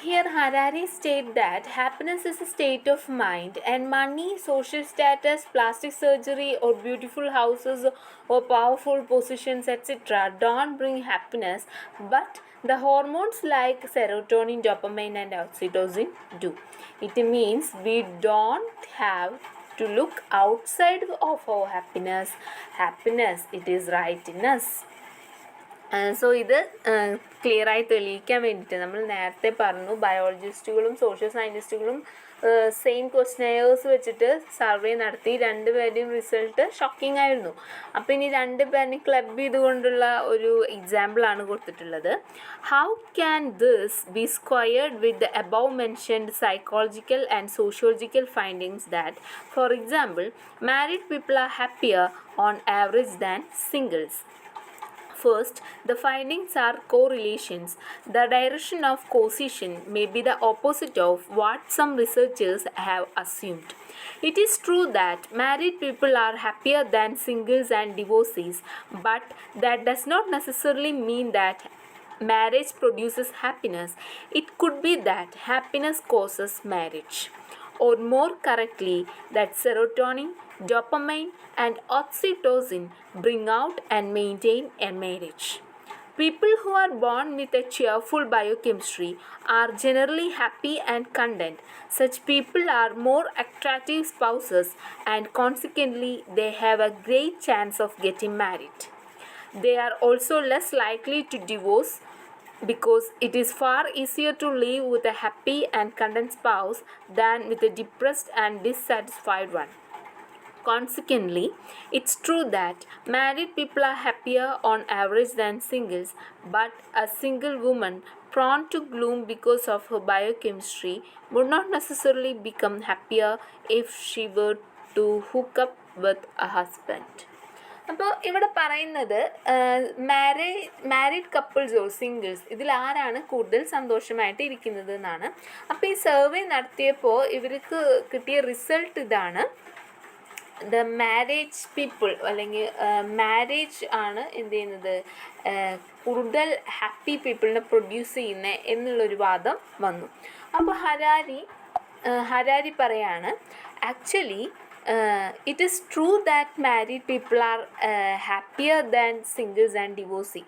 Here, Harari states that happiness is a state of mind, and money, social status, plastic surgery, or beautiful houses, or powerful positions, etc., don't bring happiness, but the hormones like serotonin, dopamine, and oxytocin do. It means we don't have to look outside of our happiness. Happiness, it is right in us. So ഇത് ക്ലിയറായി തെളിയിക്കാൻ വേണ്ടിയിട്ട് നമ്മൾ നേരത്തെ പറഞ്ഞു ബയോളജിസ്റ്റുകളും social സയൻറ്റിസ്റ്റുകളും same ക്വസ്റ്റനെയേഴ്സ് വെച്ചിട്ട് survey നടത്തി രണ്ടുപേരുടെയും റിസൾട്ട് ഷോക്കിംഗ് ആയിരുന്നു. അപ്പോൾ ഇനി രണ്ടുപേരും ക്ലബ് ചെയ്തുകൊണ്ടുള്ള ഒരു എക്സാമ്പിളാണ് കൊടുത്തിട്ടുള്ളത്. How can this B squared with the above mentioned psychological and sociological findings that for example married people are happier on average than singles? First, the findings are correlations. The direction of causation may be the opposite of what some researchers have assumed. It is true that married people are happier than singles and divorcees, but that does not necessarily mean that marriage produces happiness. It could be that happiness causes marriage, or more correctly, that serotonin, dopamine, and oxytocin bring out and maintain a marriage. People who are born with a cheerful biochemistry are generally happy and content. Such people are more attractive spouses, and consequently, they have a great chance of getting married. They are also less likely to divorce because it is far easier to live with a happy and content spouse than with a depressed and dissatisfied one. Consequently, it's true that married people are happier on average than singles, but a single woman prone to gloom because of her biochemistry would not necessarily become happier if she were to hook up with a husband. അപ്പോൾ ഇവിടെ പറയുന്നത് married കപ്പിൾസോ singles ഇതിൽ ആരാണ് കൂടുതൽ സന്തോഷമായിട്ട് ഇരിക്കുന്നത് എന്നാണ്. അപ്പോൾ ഈ സർവേ നടത്തിയപ്പോൾ ഇവർക്ക് കിട്ടിയ റിസൾട്ട് ഇതാണ്. ദ മാരേജ് പീപ്പിൾ അല്ലെങ്കിൽ മാരേജ് ആണ് എന്ത് ചെയ്യുന്നത് കൂടുതൽ ഹാപ്പി പീപ്പിളിനെ പ്രൊഡ്യൂസ് ചെയ്യുന്നത് എന്നുള്ളൊരു വാദം വന്നു. അപ്പോൾ ഹരാരി പറയാണ് actually it is true that married people are happier than singles and divorcee.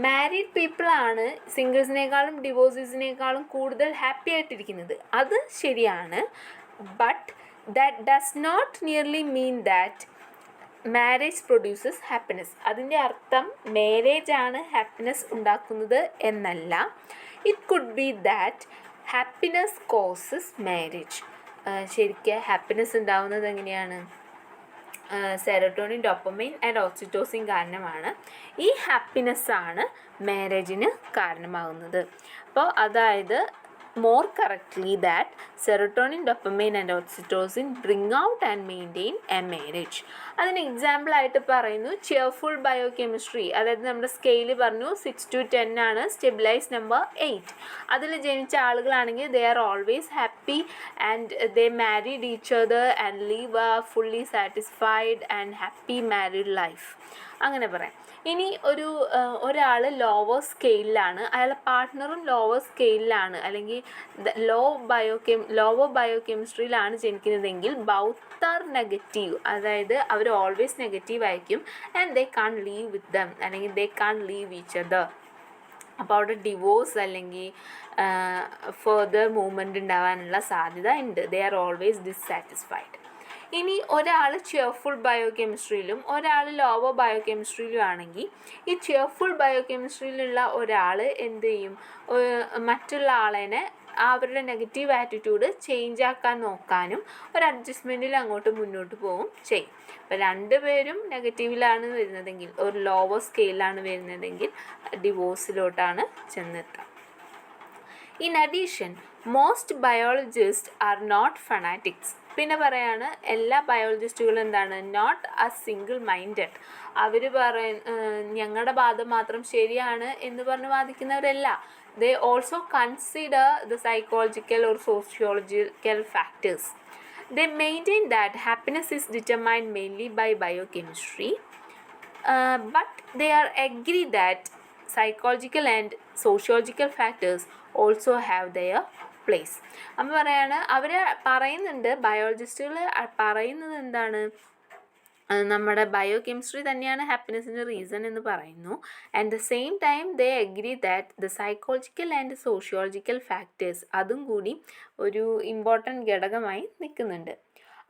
Married പീപ്പിളാണ് സിംഗിൾസിനേക്കാളും ഡിവോഴ്സീസിനേക്കാളും കൂടുതൽ ഹാപ്പി ആയിട്ടിരിക്കുന്നത്, അത് ശരിയാണ്. But that does not nearly mean that marriage produces happiness. അതിൻ്റെ അർത്ഥം മാരേജ് ആണ് ഹാപ്പിനെസ് ഉണ്ടാക്കുന്നത് എന്നല്ല. It could be that happiness causes marriage. ശരിക്കും ഹാപ്പിനെസ് ഉണ്ടാവുന്നത് എങ്ങനെയാണ്? സെറോട്ടോണിൻ, ഡോപ്പമൈൻ ആൻഡ് ഓക്സിറ്റോസിൻ കാരണമാണ്. ഈ ഹാപ്പിനെസ്സാണ് മാരേജിന് കാരണമാകുന്നത്. അപ്പോൾ അതായത് more correctly that serotonin, dopamine and oxytocin bring out and maintain a marriage. അതിന് എക്സാമ്പിൾ ആയിട്ട് പറയുന്നു ചെയർഫുൾ ബയോകെമിസ്ട്രി. അതായത് നമ്മുടെ സ്കെയിൽ പറഞ്ഞു 6 to 10 ആണ്, സ്റ്റെബിലൈസ് നമ്പർ 8. അതിൽ ജനിച്ച ആളുകളാണെങ്കിൽ ദേ are always happy and they married each other and leave A fully satisfied and happy married life. അങ്ങനെ പറയാം. ഇനി ഒരാൾ ലോവർ സ്കെയിലാണ്, അയാളുടെ പാർട്ട്ണറും ലോവർ സ്കെയിലാണ് അല്ലെങ്കിൽ ലോവർ ബയോകെമിസ്ട്രിയിലാണ് ജനിക്കുന്നതെങ്കിൽ ബൗത്ത് ആർ നെഗറ്റീവ്. അതായത് അവർ ഓൾവേസ് നെഗറ്റീവ് ആയിരിക്കും. ആൻഡ് ദേ കാൺ ലീവ് വിത്ത് ദം അല്ലെങ്കിൽ ദേ കാൺ ലീവ് ഈച്ച് അതർ. അപ്പോൾ അവിടെ ഡിവോഴ്സ് അല്ലെങ്കിൽ ഫെർദർ മൂവ്മെൻറ്റ് ഉണ്ടാവാനുള്ള സാധ്യത ഉണ്ട്. ദേ ആർ ഓൾവേസ് ഡിസ്സാറ്റിസ്ഫൈഡ്. ഇനി ഒരാൾ ചെയർഫുൾ ബയോകെമിസ്ട്രിയിലും ഒരാൾ ലോവർ ബയോകെമിസ്ട്രിയിലും ആണെങ്കിൽ ഈ ചെയർഫുൾ ബയോകെമിസ്ട്രിയിലുള്ള ഒരാൾ എന്ത് ചെയ്യും? മറ്റുള്ള ആളെ അവരുടെ നെഗറ്റീവ് ആറ്റിറ്റ്യൂഡ് ചേഞ്ച് ആക്കാൻ നോക്കാനും ഒരു അഡ്ജസ്റ്റ്മെൻറ്റിൽ അങ്ങോട്ട് മുന്നോട്ട് പോവും ചെയ്യും. അപ്പോൾ രണ്ടുപേരും നെഗറ്റീവിലാണ് വരുന്നതെങ്കിൽ, ഒരു ലോവർ സ്കെയിലാണ് വരുന്നതെങ്കിൽ ഡിവോഴ്സിലോട്ടാണ് ചെന്നെത്തുക. In addition, most biologists are not fanatics. പിന്നെ പറയാണ് എല്ലാ ബയോളജിസ്റ്റുകളും എന്താണ്? Not a single minded. അവർ ഞങ്ങളുടെ വാദം മാത്രം ശരിയാണ് എന്ന് പറഞ്ഞ് വാദിക്കുന്നവരല്ല. They also consider the psychological or sociological factors. They maintain that happiness is determined mainly by biochemistry, but they are agree that psychological and sociological factors also have their place. അപ്പം പറയാണ് അവർ പറയുന്നുണ്ട്, ബയോളജിസ്റ്റുകൾ പറയുന്നത് എന്താണ്, നമ്മുടെ ബയോ കെമിസ്ട്രി തന്നെയാണ് ഹാപ്പിനെസ്സിൻ്റെ reason എന്ന് പറയുന്നു. And the same time they agree that the psychological and sociological factors അതും കൂടി ഒരു ഇമ്പോർട്ടൻറ്റ് ഘടകമായി നിൽക്കുന്നുണ്ട്.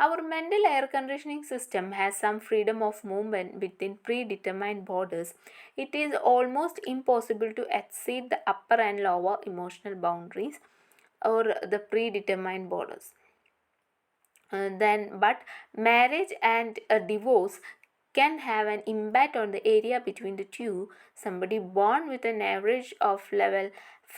Our mental air conditioning system has some freedom of movement within predetermined borders. It is almost impossible to exceed the upper and lower emotional boundaries or the predetermined borders. But marriage and a divorce can have an impact on the area between the two. Somebody born with an average of level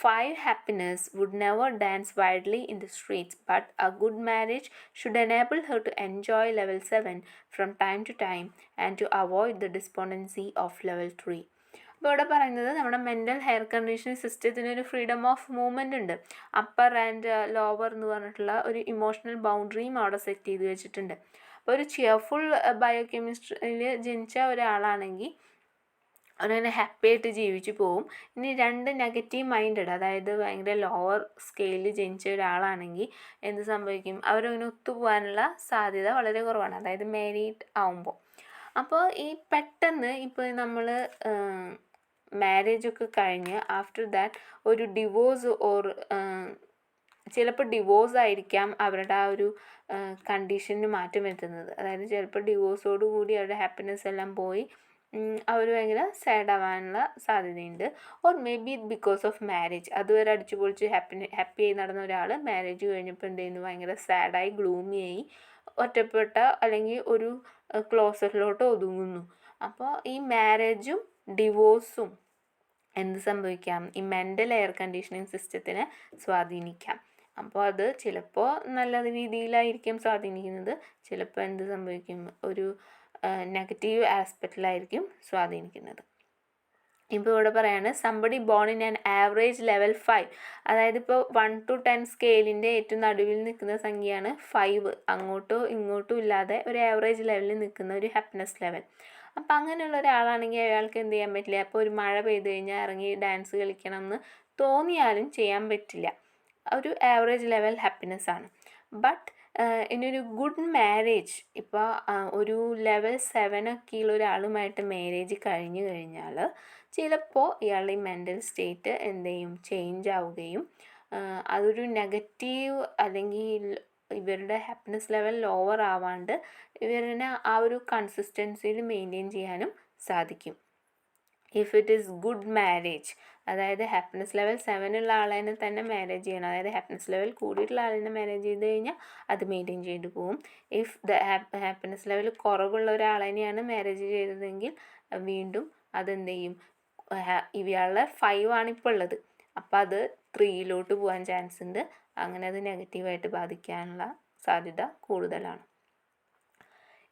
5 happiness would never dance wildly in the streets, but a good marriage should enable her to enjoy level 7 from time to time and to avoid the despondency of level 3. അപ്പോൾ ഇവിടെ പറയുന്നത് നമ്മുടെ mental hair conditioning സിസ്റ്റത്തിന് ഒരു freedom of movement ഉണ്ട്. Upper and lower എന്ന് പറഞ്ഞിട്ടുള്ള ഒരു ഇമോഷണൽ ബൗണ്ടറിയും അവിടെ സെറ്റ് ചെയ്ത് വെച്ചിട്ടുണ്ട്. അപ്പോൾ ഒരു ചിയർഫുൾ ബയോ കെമിസ്ട്രിയിൽ ജനിച്ച ഒരാളാണെങ്കിൽ അവരങ്ങനെ ഹാപ്പി ആയിട്ട് ജീവിച്ചു പോവും. ഇനി 2 നെഗറ്റീവ് മൈൻഡഡ്, അതായത് ഭയങ്കര ലോവർ സ്കെയിലിൽ ജനിച്ച ഒരാളാണെങ്കിൽ എന്ത് സംഭവിക്കും, അവരങ്ങനെ ഒത്തുപോകാനുള്ള സാധ്യത വളരെ കുറവാണ്, അതായത് മാരീഡ് ആവുമ്പോൾ. അപ്പോൾ ഈ പെട്ടെന്ന് ഇപ്പോൾ നമ്മൾ മാരേജൊക്കെ കഴിഞ്ഞ് ആഫ്റ്റർ ദാറ്റ് ഒരു ഡിവോഴ്സ് ഓർ ചിലപ്പോൾ ഡിവോഴ്സ് ആയിരിക്കാം അവരുടെ ആ ഒരു കണ്ടീഷന് മാറ്റം വരുത്തുന്നത്. അതായത് ചിലപ്പോൾ ഡിവോഴ്സോട് കൂടി അവരുടെ ഹാപ്പിനെസ് എല്ലാം പോയി അവർ ഭയങ്കര സാഡ് ആവാനുള്ള സാധ്യതയുണ്ട്. Or may be because of marriage, അതുവരെ അടിച്ചു പൊളിച്ച് ഹാപ്പി ആയി നടന്ന ഒരാൾ മാരേജ് കഴിഞ്ഞപ്പോൾ എന്ത് ചെയ്യുന്നു, ഭയങ്കര സാഡായി ഗ്ലൂമിയായി ഒറ്റപ്പെട്ട അല്ലെങ്കിൽ ഒരു ക്ലോസറ്റിലോട്ട് ഒതുങ്ങുന്നു. അപ്പോൾ ഈ മാരേജും ഡിവോഴ്സും എന്ത് സംഭവിക്കാം, ഈ മെൻ്റൽ എയർ കണ്ടീഷനിങ് സിസ്റ്റത്തിനെ സ്വാധീനിക്കാം. അപ്പോൾ അത് ചിലപ്പോൾ നല്ല രീതിയിലായിരിക്കും സ്വാധീനിക്കുന്നത്, ചിലപ്പോൾ എന്ത് സംഭവിക്കും, ഒരു നെഗറ്റീവ് ആസ്പെക്റ്റിലായിരിക്കും സ്വാധീനിക്കുന്നത്. ഇപ്പോൾ ഇവിടെ പറയാണ് somebody born in an average level 5, അതായത് ഇപ്പോൾ 1 to 10 സ്കെയിലിൻ്റെ ഏറ്റവും നടുവിൽ നിൽക്കുന്ന സംഖ്യയാണ് 5, അങ്ങോട്ടോ ഇങ്ങോട്ടും ഇല്ലാതെ ഒരു ആവറേജ് ലെവലിൽ നിൽക്കുന്ന ഒരു ഹാപ്പിനെസ് ലെവൽ. അപ്പോൾ അങ്ങനെയുള്ള ഒരാളാണെങ്കിൽ അയാൾക്ക് എന്ത് ചെയ്യാൻ പറ്റില്ല, അപ്പോൾ ഒരു മഴ പെയ്ത് കഴിഞ്ഞാൽ ഇറങ്ങി ഡാൻസ് കളിക്കണം എന്ന് തോന്നിയാലും ചെയ്യാൻ പറ്റില്ല, ഒരു ആവറേജ് ലെവൽ ഹാപ്പിനെസ് ആണ്. ബട്ട് ഇനിയൊരു ഗുഡ് മാരേജ്, ഇപ്പോൾ ഒരു ലെവൽ 7 ഒക്കെയുള്ള ഒരാളുമായിട്ട് മാരേജ് കഴിഞ്ഞു കഴിഞ്ഞാൽ ചിലപ്പോൾ ഇയാളുടെ മെൻ്റൽ സ്റ്റേറ്റ് എന്ത് ചെയ്യും, ചേഞ്ച് ആവുകയും അതൊരു നെഗറ്റീവ് അല്ലെങ്കിൽ ഇവരുടെ ഹാപ്പിനെസ് ലെവൽ ലോവർ ആവാണ്ട് ഇവരിനെ ആ ഒരു കൺസിസ്റ്റൻസിയിൽ മെയിൻറ്റെയിൻ ചെയ്യാനും സാധിക്കും. If it is good marriage, അതായത് ഹാപ്പിനെസ് ലെവൽ 7 ഉള്ള ആളെ തന്നെ മാരേജ് ചെയ്യണം, അതായത് ഹാപ്പിനെസ് ലെവൽ കൂടിയിട്ടുള്ള ആളിനെ മാരേജ് ചെയ്ത് കഴിഞ്ഞാൽ അത് മെയിൻറ്റെയിൻ ചെയ്ത് പോകും. ഇഫ് ദ ഹാപ്പിനെസ് ലെവൽ കുറവുള്ള ഒരാളെയാണ് മാരേജ് ചെയ്തതെങ്കിൽ വീണ്ടും അതെന്ത് ചെയ്യും, ഇയാളുടെ 5 ആണ് ഇപ്പോൾ ഉള്ളത്, അപ്പോൾ അത് 3 പോകാൻ ചാൻസ് ഉണ്ട്, അങ്ങനെ അത് നെഗറ്റീവായിട്ട് ബാധിക്കാനുള്ള സാധ്യത കൂടുതലാണ്.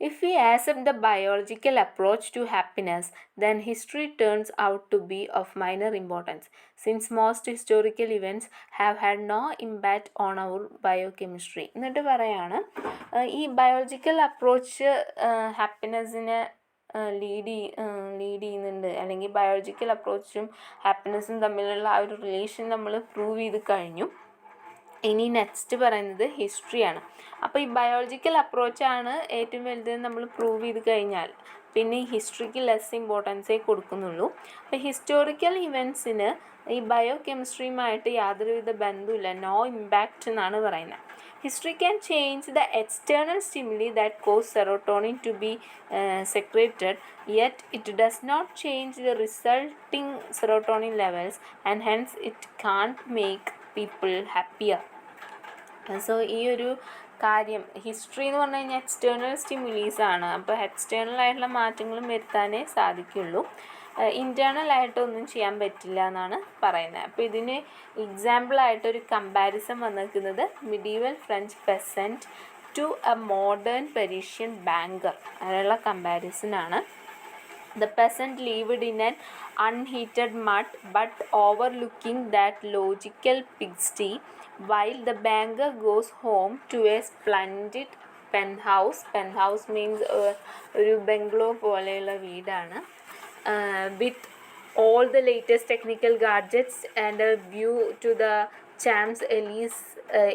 If we accept the biological approach to happiness, then history turns out to be of minor importance, since most historical events have had no impact on our biochemistry. എന്നിട്ട് പറയാണ് ഈ ബയോളജിക്കൽ അപ്രോച്ച് ഹാപ്പിനെസ്സിനെ ലീഡ് ചെയ്യുന്നുണ്ട്, അല്ലെങ്കിൽ biological അപ്രോച്ചും ഹാപ്പിനെസ്സും തമ്മിലുള്ള ആ ഒരു relation നമ്മൾ prove ചെയ്ത് കഴിഞ്ഞു. ഇനി നെക്സ്റ്റ് പറയുന്നത് ഹിസ്റ്ററിയാണ്. അപ്പോൾ ഈ ബയോളജിക്കൽ അപ്രോച്ചാണ് ഏറ്റവും വലുതെന്ന് നമ്മൾ പ്രൂവ് ചെയ്ത് കഴിഞ്ഞാൽ പിന്നെ ഈ ഹിസ്റ്ററിക്ക് ലെസ് ഇമ്പോർട്ടൻസേ കൊടുക്കുന്നുള്ളൂ. അപ്പോൾ ഹിസ്റ്റോറിക്കൽ ഇവൻറ്റ്സിന് ഈ ബയോ കെമിസ്ട്രിയുമായിട്ട് യാതൊരുവിധ ബന്ധമില്ല, നോ ഇമ്പാക്റ്റ് എന്നാണ് പറയുന്നത്. History can change the external stimuli that cause serotonin to be secreted, yet it does not change the resulting serotonin levels, and hence it can't make people happier. So ഈ ഒരു കാര്യം history എന്ന് പറഞ്ഞു കഴിഞ്ഞാൽ external സ്റ്റിമുലീസ് ആണ്, അപ്പോൾ external ആയിട്ടുള്ള മാറ്റങ്ങളും വരുത്താനേ സാധിക്കുള്ളൂ, ഇൻറ്റേർണലായിട്ടൊന്നും ചെയ്യാൻ പറ്റില്ല എന്നാണ് പറയുന്നത്. അപ്പോൾ ഇതിന് എക്സാമ്പിളായിട്ടൊരു കമ്പാരിസൺ വന്നിരിക്കുന്നത് medieval French peasant to a modern Parisian banker, അതിനുള്ള കമ്പാരിസനാണ്. The peasant lived in an unheated mud but overlooking that logical pigsty, while the banker goes home to a splendid penthouse. Penthouse means ഒരു bungalow പോലെയുള്ള വീടാണ്. With all the latest technical gadgets and a view to the Champs-Elysees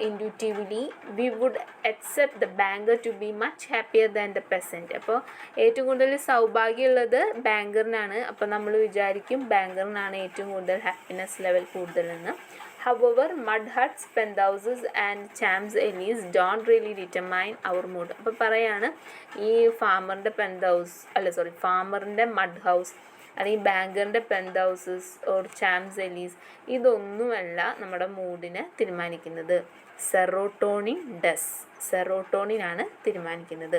intuitively, we would accept the banker to be much happier than the peasant. അപ്പോൾ ഏറ്റവും കൂടുതൽ സൗഭാഗ്യമുള്ളത് ബാങ്കറിനാണ്. അപ്പോൾ നമ്മൾ വിചാരിക്കും ബാങ്കറിനാണ് ഏറ്റവും കൂടുതൽ ഹാപ്പിനെസ് ലെവൽ കൂടുതലെന്ന്. However, mud huts, penthouses and Champs-Elysees don't really determine our mood. അപ്പോൾ പറയാണ് ഈ ഫാമറിൻ്റെ ഫാമറിൻ്റെ മഡ് ഹൗസ് അല്ലെങ്കിൽ ബാങ്കറിൻ്റെ പെൻത് ഹൗസസ് ഓർ ചാംസ്-എലീസ് ഇതൊന്നുമല്ല നമ്മുടെ മൂഡിനെ തീരുമാനിക്കുന്നത്. സെറോട്ടോണിനാണ് തീരുമാനിക്കുന്നത്.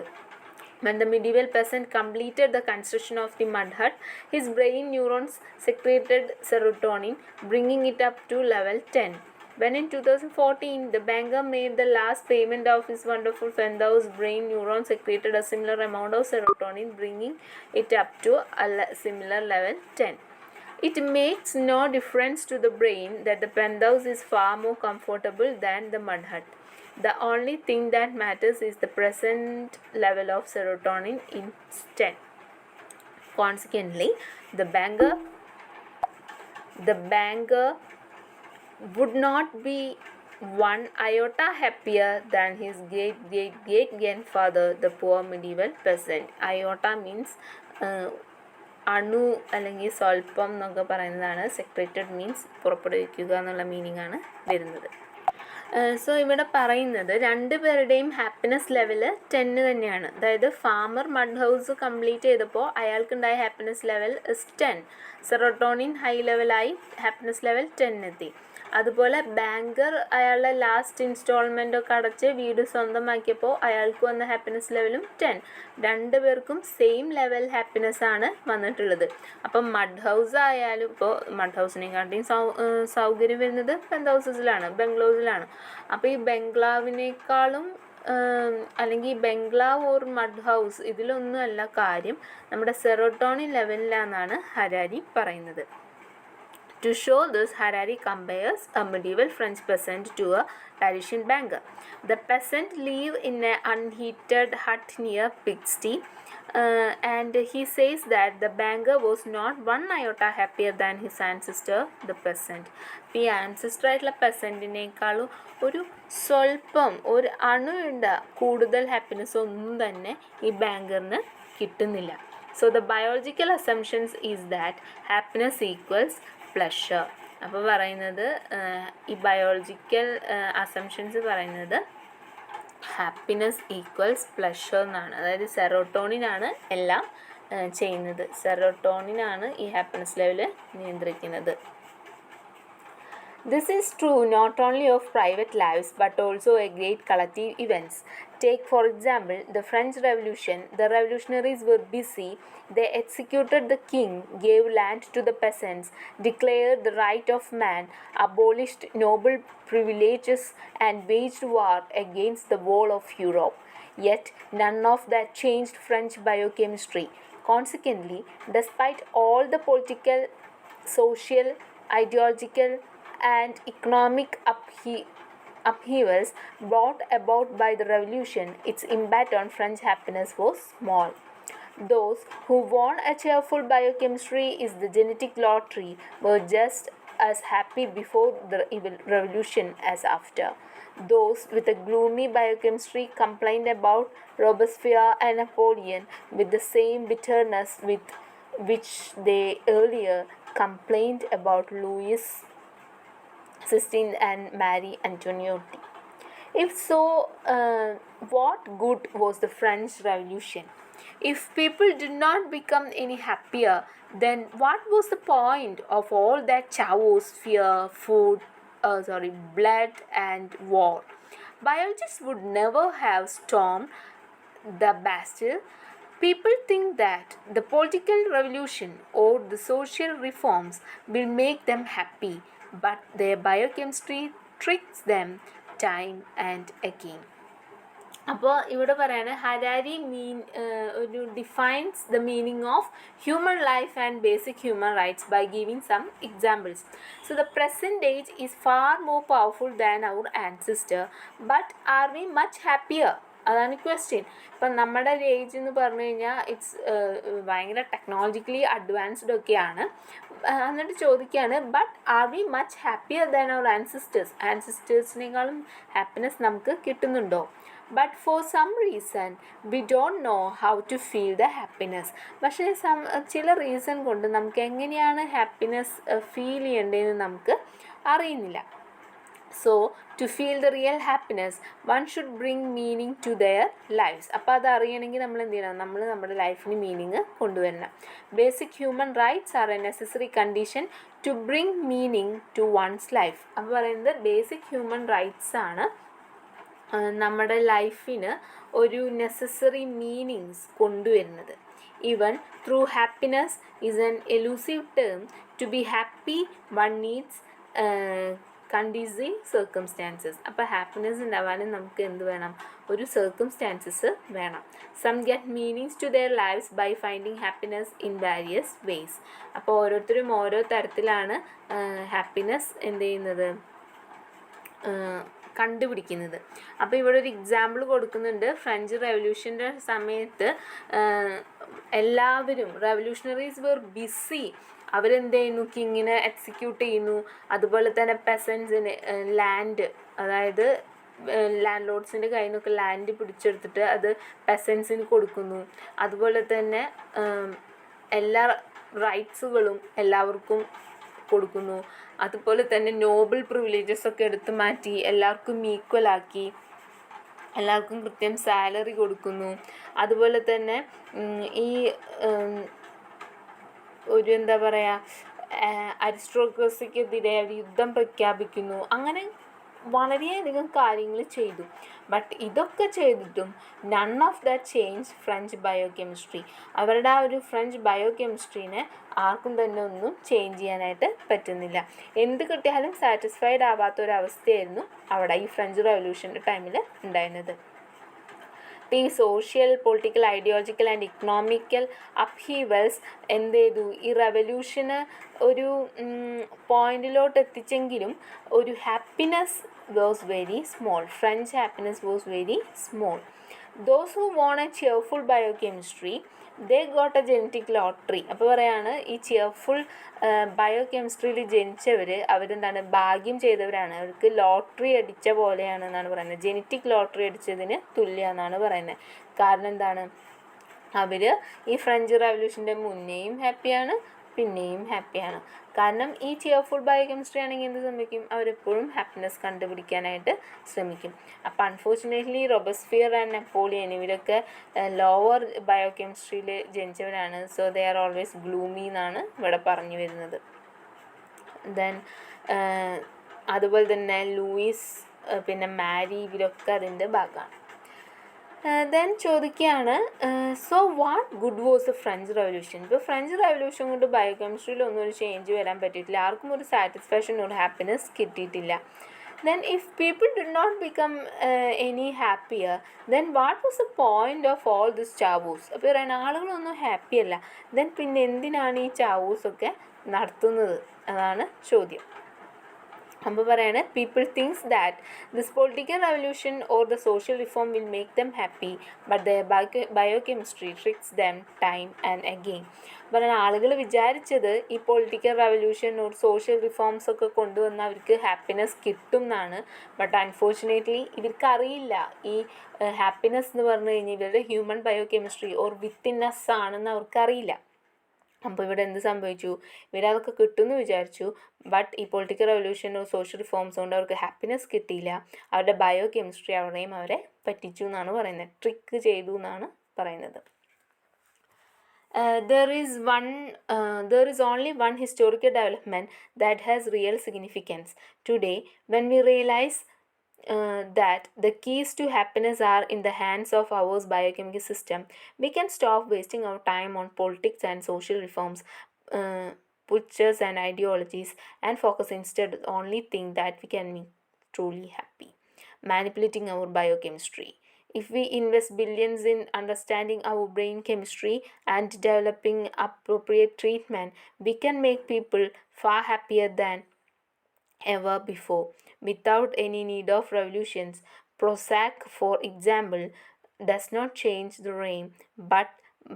When the medieval peasant completed the construction of the mud hut, his brain neurons secreted serotonin, bringing it up to level 10. When in 2014 the banker made the last payment of his wonderful penthouse, brain neurons secreted a similar amount of serotonin, bringing it up to a similar level 10. It makes no difference to the brain that the penthouse is far more comfortable than the mud hut. The only thing that matters is the present level of serotonin in 10. Consequently, the banker would not be one iota happier than his great grandfather, the poor medieval peasant. Iota means അണു അല്ലെങ്കിൽ സ്വല്പം എന്നൊക്കെ പറയുന്നതാണ്. Secreted means പുറപ്പെടുവിക്കുക എന്നുള്ള meaning ആണ് വരുന്നത്. So ഇവിടെ പറയുന്നത് രണ്ട് പേരുടെയും ഹാപ്പിനെസ് ലെവല് 10 തന്നെയാണ്. അതായത് ഫാമർ മഡ് ഹൗസ് കംപ്ലീറ്റ് ചെയ്തപ്പോൾ അയാൾക്കുണ്ടായ ഹാപ്പിനെസ് ലെവൽ 10. സെറോട്ടോണിൻ ഹൈ ലെവലായി ഹാപ്പിനെസ് ലെവൽ 10 എത്തി. അതുപോലെ ബാങ്കർ അയാളുടെ ലാസ്റ്റ് ഇൻസ്റ്റാൾമെൻ്റ് ഒക്കെ അടച്ച് വീട് സ്വന്തമാക്കിയപ്പോൾ അയാൾക്ക് വന്ന ഹാപ്പിനെസ് ലെവലും 10. രണ്ട് പേർക്കും സെയിം ലെവൽ ഹാപ്പിനെസ് ആണ് വന്നിട്ടുള്ളത്. അപ്പം മഡ് ഹൗസ് ആയാലും ഇപ്പോൾ മഡ് ഹൗസിനെക്കാട്ടിയും സൗകര്യം വരുന്നത് പെൻത് ഹൗസസിലാണ്, ബംഗ്ലോസിലാണ്. അപ്പോൾ ഈ ബംഗ്ലാവിനേക്കാളും അല്ലെങ്കിൽ ബംഗ്ലാവ് ഓർ മഡ് ഹൗസ് ഇതിലൊന്നുമല്ല കാര്യം, നമ്മുടെ സെറോട്ടോണിൻ ലെവലിലാണെന്നാണ് ഹരാരി പറയുന്നത്. To show this, Harari compares a medieval French peasant to a Parisian banker. The peasant live in an unheated hut near Pigsty, and he says that the banker was not one iota happier than his ancestor, the peasant. ഈ ancestor ആയിട്ടുള്ള പെസൻറ്റിനേക്കാളും ഒരു സ്വല്പം ഒരു അണുണ്ട കൂടുതൽ happiness ഒന്നും തന്നെ ഈ ബാങ്കറിന് കിട്ടുന്നില്ല. So the biological assumptions is that happiness equals pleasure. അപ്പോൾ പറയുന്നത് ഈ ബയോളജിക്കൽ അസംഷൻസ് പറയുന്നത് ഹാപ്പിനെസ് ഈക്വൽസ് പ്ലഷർ എന്നാണ്. അതായത് സെറോട്ടോണിനാണ് എല്ലാം ചെയ്യുന്നത്. സെറോട്ടോണിനാണ് ഈ ഹാപ്പിനെസ് ലെവല് നിയന്ത്രിക്കുന്നത്. This is true not only of private lives but also a great collective events. Take for example the French Revolution. The revolutionaries were busy. They executed the king, gave land to the peasants, declared the right of man, abolished noble privileges and waged war against the whole of Europe. Yet none of that changed French biochemistry. Consequently, despite all the political, social, ideological and economic upheavals brought about by the revolution, its impact on French happiness was small. Those who won a cheerful biochemistry is the genetic lottery were just as happy before the revolution as after. Those with a gloomy biochemistry complained about Robespierre and Napoleon with the same bitterness with which they earlier complained about Louis XVI and Marie Antoinette. If so, what good was the French Revolution? If people did not become any happier, then what was the point of all that chaos, fear, blood and war? Biologists would never have stormed the Bastille. People think that the political revolution or the social reforms will make them happy, but their biochemistry tricks them time and again. അപ്പോൾ ഇവിടെ പറയാണ് Harari ഒരു defines the meaning of human life and basic human rights by giving some examples. So the present age is far more powerful than our ancestor, but are we much happier? അതാണ് question. ഇപ്പം നമ്മുടെ age എന്ന് പറഞ്ഞു കഴിഞ്ഞാൽ it's ഭയങ്കര technologically advanced ഒക്കെയാണ്. എന്നിട്ട് ചോദിക്കുകയാണ്, but are we much happier than our ആൻസിസ്റ്റേഴ്സിനേക്കാളും ഹാപ്പിനെസ് നമുക്ക് കിട്ടുന്നുണ്ടോ? But for some reason we don't know how to feel the happiness. പക്ഷേ ചില റീസൺ കൊണ്ട് നമുക്ക് എങ്ങനെയാണ് ഹാപ്പിനെസ് ഫീൽ ചെയ്യേണ്ടതെന്ന് നമുക്ക് അറിയുന്നില്ല. So to feel the real happiness one should bring meaning to their lifes. അപ്പോൾ അത് അറിയണമെങ്കിൽ നമ്മൾ എന്ത് ചെയ്യണം? നമ്മൾ നമ്മുടെ ലൈഫിന് മീനിങ് കൊണ്ടുവരണം. Basic human rights are a necessary condition to bring meaning to one's life. അപ്പോൾ പറയുന്നത് ബേസിക് ഹ്യൂമൻ റൈറ്റ്സ് ആണ് നമ്മുടെ ലൈഫിന് ഒരു നെസസറി മീനിങ്സ് കൊണ്ടുവരുന്നത്. Even through happiness is an elusive term. To be happy one needs conducive circumstances. അപ്പോൾ happiness ഉണ്ടാവാനും നമുക്ക് എന്ത് വേണം? ഒരു സർക്കംസ്റ്റാൻസസ് വേണം. Some get meanings to their lifes by finding happiness in various ways. അപ്പോൾ ഓരോരുത്തരും ഓരോ തരത്തിലാണ് ഹാപ്പിനെസ് എന്ത് ചെയ്യുന്നത്? കണ്ടുപിടിക്കുന്നത്. അപ്പോൾ ഇവിടെ ഒരു എക്സാമ്പിൾ കൊടുക്കുന്നുണ്ട്. ഫ്രഞ്ച് റെവല്യൂഷൻ്റെ സമയത്ത് എല്ലാവരും റെവല്യൂഷണറീസ് വെർ ബിസി. അവരെന്ത് ചെയ്യുന്നു? കിങ്ങിനെ എക്സിക്യൂട്ട് ചെയ്യുന്നു. അതുപോലെ തന്നെ പെസൻസിന് ലാൻഡ്, അതായത് ലാൻഡ് ലോഡ്സിൻ്റെ കയ്യിൽ നിന്നൊക്കെ ലാൻഡ് പിടിച്ചെടുത്തിട്ട് അത് പെസൻസിന് കൊടുക്കുന്നു. അതുപോലെ തന്നെ എല്ലാ റൈറ്റ്സുകളും എല്ലാവർക്കും കൊടുക്കുന്നു. അതുപോലെ തന്നെ നോബിൾ പ്രിവിലേജസ് ഒക്കെ എടുത്തു മാറ്റി എല്ലാവർക്കും ഈക്വലാക്കി, എല്ലാവർക്കും കൃത്യം സാലറി കൊടുക്കുന്നു. അതുപോലെ തന്നെ ഈ ഒരു എന്താ പറയുക, അരിസ്റ്റോക്രസിക്കെതിരെ യുദ്ധം പ്രഖ്യാപിക്കുന്നു. അങ്ങനെ വളരെയധികം കാര്യങ്ങൾ ചെയ്തു. ബട്ട് ഇതൊക്കെ ചെയ്തിട്ടും none of that change French biochemistry. അവരുടെ ആ ഒരു ഫ്രഞ്ച് ബയോകെമിസ്ട്രീനെ ആർക്കും തന്നെ ഒന്നും ചേഞ്ച് ചെയ്യാനായിട്ട് പറ്റുന്നില്ല. എന്ത് കിട്ടിയാലും സാറ്റിസ്ഫൈഡ് ആവാത്തൊരവസ്ഥയായിരുന്നു അവിടെ ഈ ഫ്രഞ്ച് റെവല്യൂഷൻ്റെ ടൈമിൽ ഉണ്ടായിരുന്നത്. ഈ social, political, ideological and economical upheavals എന്ത് ചെയ്തു? ഈ റെവല്യൂഷന് ഒരു പോയിന്റിലോട്ട് എത്തിച്ചെങ്കിലും ഒരു happiness was very small. French happiness was very small. Those who won a cheerful biochemistry they got a genetic lottery. അപ്പോൾ പറയാണ്, ഈ ചെയർഫുൾ ബയോകെമിസ്ട്രിയിൽ ജനിച്ചവർ അവരെന്താണ്? ഭാഗ്യം ചെയ്തവരാണ്. അവർക്ക് ലോട്ടറി അടിച്ച പോലെയാണ് എന്നാണ് പറയുന്നത്. ജെനറ്റിക് ലോട്ടറി അടിച്ചതിന് തുല്യമെന്നാണ് പറയുന്നത്. കാരണം എന്താണ്? അവർ ഈ ഫ്രഞ്ച് റെവല്യൂഷൻ്റെ മുന്നേയും ഹാപ്പിയാണ്, പിന്നെയും ഹാപ്പിയാണ്. കാരണം ഈ ചെയർഫുൾ ബയോകെമിസ്ട്രി ആണെങ്കിൽ എന്ത് ശ്രമിക്കും? അവരെപ്പോഴും ഹാപ്പിനെസ് കണ്ടുപിടിക്കാനായിട്ട് ശ്രമിക്കും. അപ്പോൾ അൺഫോർച്ചുനേറ്റ്ലി റോബസ്ഫിയർ ആൻഡ് നെപ്പോളിയൻ ഇവരൊക്കെ ലോവർ ബയോകെമിസ്ട്രിയിൽ ജനിച്ചവരാണ്. So they are always gloomy എന്നാണ് ഇവിടെ പറഞ്ഞു വരുന്നത്. ദെൻ അതുപോലെ തന്നെ ലൂയിസ്, പിന്നെ മാരി, ഇവരൊക്കെ അതിൻ്റെ ഭാഗമാണ്. ദെൻ ചോദിക്കുകയാണ്, so what good was A French revolution? ഇപ്പോൾ ഫ്രഞ്ച് റെവല്യൂഷൻ കൊണ്ട് ബയോകെമിസ്ട്രിയിലൊന്നും ഒരു ചേഞ്ച് വരാൻ പറ്റിയിട്ടില്ല. ആർക്കും ഒരു സാറ്റിസ്ഫാക്ഷൻ, ഒരു ഹാപ്പിനെസ് കിട്ടിയിട്ടില്ല. Then if people did not become any happier, then what was the point of all this chavus? അപ്പോൾ പറയുന്ന ആളുകളൊന്നും ഹാപ്പി അല്ല, ദെൻ പിന്നെ എന്തിനാണ് ഈ ചാവൂസൊക്കെ നടത്തുന്നത്? അതാണ് ചോദ്യം. അപ്പോൾ പറയാണ്, people things that this political revolution or the social reform will make them happy, but the biochemistry tricks dum time and again. പറയുന്ന ആളുകൾ വിചാരിച്ചത് ഈ political revolution or social reforms ഒക്കെ കൊണ്ടുവന്ന് അവർക്ക് ഹാപ്പിനെസ് കിട്ടും എന്നാണ്. ബട്ട് അൺഫോർച്ചുനേറ്റ്ലി ഇവർക്കറിയില്ല ഈ ഹാപ്പിനെസ് എന്ന് പറഞ്ഞു കഴിഞ്ഞാൽ ഇവരുടെ human biochemistry or within us ആണെന്ന് അവർക്കറിയില്ല. അപ്പോൾ ഇവിടെ എന്ത് സംഭവിച്ചു? ഇവരതൊക്കെ കിട്ടുമെന്ന് വിചാരിച്ചു. ബട്ട് ഈ പൊളിറ്റിക്കൽ റെവല്യൂഷനോ സോഷ്യൽ റിഫോംസ് കൊണ്ട് അവർക്ക് ഹാപ്പിനെസ് കിട്ടിയില്ല. അവരുടെ ബയോകെമിസ്ട്രി അവരെയും അവരെ പറ്റിച്ചു എന്നാണ് പറയുന്നത്, ട്രിക്ക് ചെയ്തു എന്നാണ് പറയുന്നത്. There is only one historical development that has real significance today. When we realize that the keys to happiness are in the hands of our biochemical system, we can stop wasting our time on politics and social reforms, pictures and ideologies, and focus instead only thing that we can make truly happy, manipulating our biochemistry. If we invest billions in understanding our brain chemistry and developing appropriate treatment, we can make people far happier than ever before, without any need of revolutions. Prozac, for example, does not change the brain, but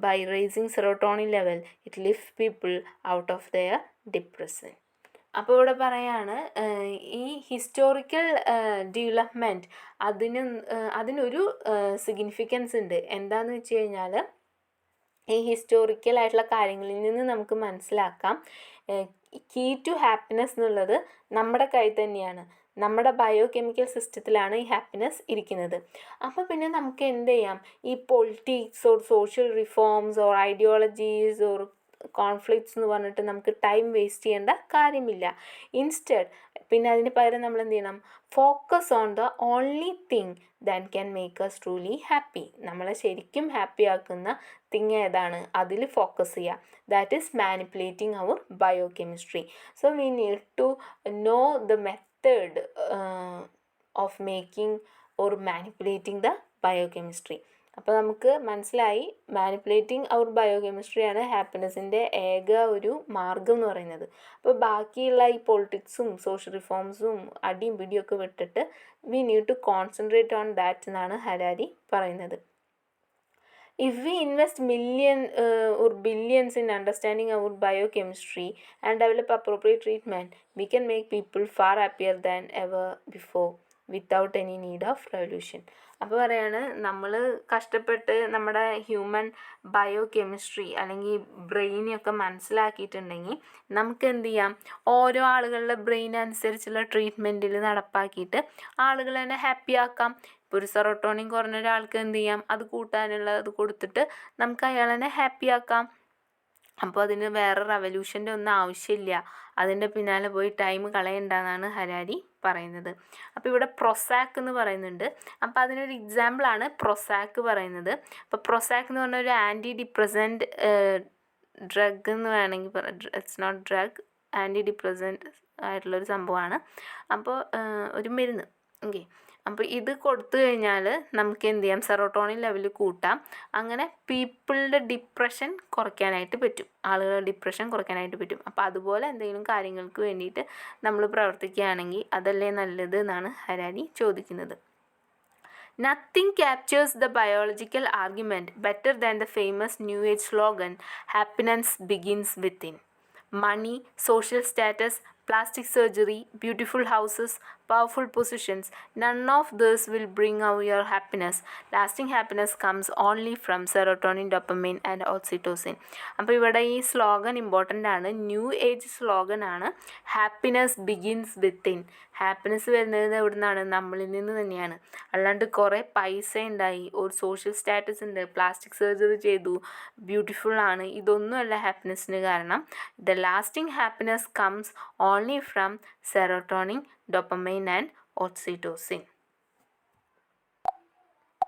by raising serotonin level, it lifts people out of their depressant. അപ്പോൾ ഇവിടെ പറയാണ് ഈ historical development അതിനൊരു significance ഉണ്ട്. എന്താണെന്ന് വെച്ച് കഴിഞ്ഞാൽ ഈ ഹിസ്റ്റോറിക്കലായിട്ടുള്ള കാര്യങ്ങളിൽ നിന്ന് നമുക്ക് മനസ്സിലാക്കാം കീ ടു ഹാപ്പിനെസ് എന്നുള്ളത് നമ്മുടെ കയ്യിൽ തന്നെയാണ്. നമ്മുടെ ബയോ കെമിക്കൽ സിസ്റ്റത്തിലാണ് ഈ ഹാപ്പിനെസ് ഇരിക്കുന്നത്. അപ്പോൾ പിന്നെ നമുക്ക് എന്ത് ചെയ്യാം, ഈ politics or social reforms or ideologies or conflicts എന്ന് പറഞ്ഞിട്ട് നമുക്ക് ടൈം വേസ്റ്റ് ചെയ്യേണ്ട കാര്യമില്ല. ഇൻസ്റ്റെഡ് പിന്നെ അതിന് പകരം നമ്മൾ എന്ത് ചെയ്യണം, focus on the only thing that can make us truly happy. നമ്മളെ ശരിക്കും ഹാപ്പി ആക്കുന്ന തിങ് ഏതാണ്, അതിൽ ഫോക്കസ് ചെയ്യുക. That is manipulating our biochemistry. So we need to know the method of making or manipulating the biochemistry. അപ്പോൾ നമുക്ക് മനസ്സിലായി manipulating our bio കെമിസ്ട്രിയാണ് ഹാപ്പിനെസ്സിൻ്റെ ഏക ഒരു മാർഗം എന്ന് പറയുന്നത്. അപ്പോൾ ബാക്കിയുള്ള ഈ പൊളിറ്റിക്സും സോഷ്യൽ റിഫോംസും അടിയും പിടിയൊക്കെ വിട്ടിട്ട് we need to concentrate on that എന്നാണ് ഹരാരി പറയുന്നത്. If we invest millions or billions in understanding our biochemistry and develop appropriate treatment, we can make people far happier than ever before without any need of revolution. അപ്പോൾ പറയാണ്, നമ്മൾ കഷ്ടപ്പെട്ട് നമ്മുടെ human bio chemistry അല്ലെങ്കിൽ ബ്രെയിനെയൊക്കെ മനസ്സിലാക്കിയിട്ടുണ്ടെങ്കിൽ നമുക്ക് എന്ത് ചെയ്യാം, ഓരോ ആളുകളുടെ ബ്രെയിൻ അനുസരിച്ചുള്ള ട്രീറ്റ്മെൻറ്റിൽ നടപ്പാക്കിയിട്ട് ആളുകൾ തന്നെ ഹാപ്പി ആക്കാം. ഇപ്പോൾ ഒരു സെറോട്ടോണിൻ കുറഞ്ഞ ഒരാൾക്ക് എന്ത് ചെയ്യാം, അത് കൂട്ടാനുള്ളത് കൊടുത്തിട്ട് നമുക്ക് അയാളെ ഹാപ്പി ആക്കാം. അപ്പോൾ അതിന് വേറെ റവല്യൂഷൻ്റെ ഒന്നും ആവശ്യമില്ല, അതിൻ്റെ പിന്നാലെ പോയി ടൈം കളയണ്ടെന്നാണ് ഹരാരി പറയുന്നത്. അപ്പോൾ ഇവിടെ പ്രൊസാക്ക് എന്ന് പറയുന്നുണ്ട്. അപ്പോൾ അതിനൊരു എക്സാമ്പിളാണ് പ്രൊസാക്ക് പറയുന്നത്. അപ്പോൾ പ്രൊസാക്ക് എന്ന് പറഞ്ഞ ഒരു ആൻറ്റി ഡിപ്രസൻറ്റ് ഡ്രഗ് എന്ന് വേണമെങ്കിൽ it's not drug, antidepressant ആയിട്ടുള്ളൊരു സംഭവമാണ്. അപ്പോൾ ഒരു മരുന്ന്. ഓക്കെ, അപ്പോൾ ഇത് കൊടുത്തു കഴിഞ്ഞാൽ നമുക്ക് എന്ത് ചെയ്യാം, സെറോട്ടോണിൻ ലെവൽ കൂട്ടാം. അങ്ങനെ പീപ്പിളുടെ ഡിപ്രഷൻ കുറയ്ക്കാനായിട്ട് പറ്റും, ആളുകളുടെ ഡിപ്രഷൻ കുറയ്ക്കാനായിട്ട് പറ്റും. അപ്പോൾ അതുപോലെ എന്തെങ്കിലും കാര്യങ്ങൾക്ക് വേണ്ടിയിട്ട് നമ്മൾ പ്രവർത്തിക്കുകയാണെങ്കിൽ അതല്ലേ നല്ലത് എന്നാണ് ഹരാരി ചോദിക്കുന്നത്. Nothing captures the biological argument better than the famous New Age slogan, "Happiness begins within." Money, social status, plastic surgery, beautiful houses, powerful positions, none of this will bring out your happiness. Lasting happiness comes only from serotonin, dopamine and oxytocin. അപ്പോൾ ഇവിടെ ഈ slogan important ആണ്. New age slogan ആണ്. Happiness begins within. Happiness വരുന്നത് എവിടെ നിന്നാണ്, നമ്മളിൽ നിന്ന് തന്നെയാണ്. അല്ലാണ്ട് കുറേ പൈസ ഉണ്ടായി, ഒരു സോഷ്യൽ സ്റ്റാറ്റസ് ഉണ്ട്, പ്ലാസ്റ്റിക് സർജറി ചെയ്തു, ബ്യൂട്ടിഫുൾ ആണ്, ഇതൊന്നുമല്ല ഹാപ്പിനെസ്സിന് കാരണം. The lasting happiness comes only from serotonin, dopamine and oxytocin.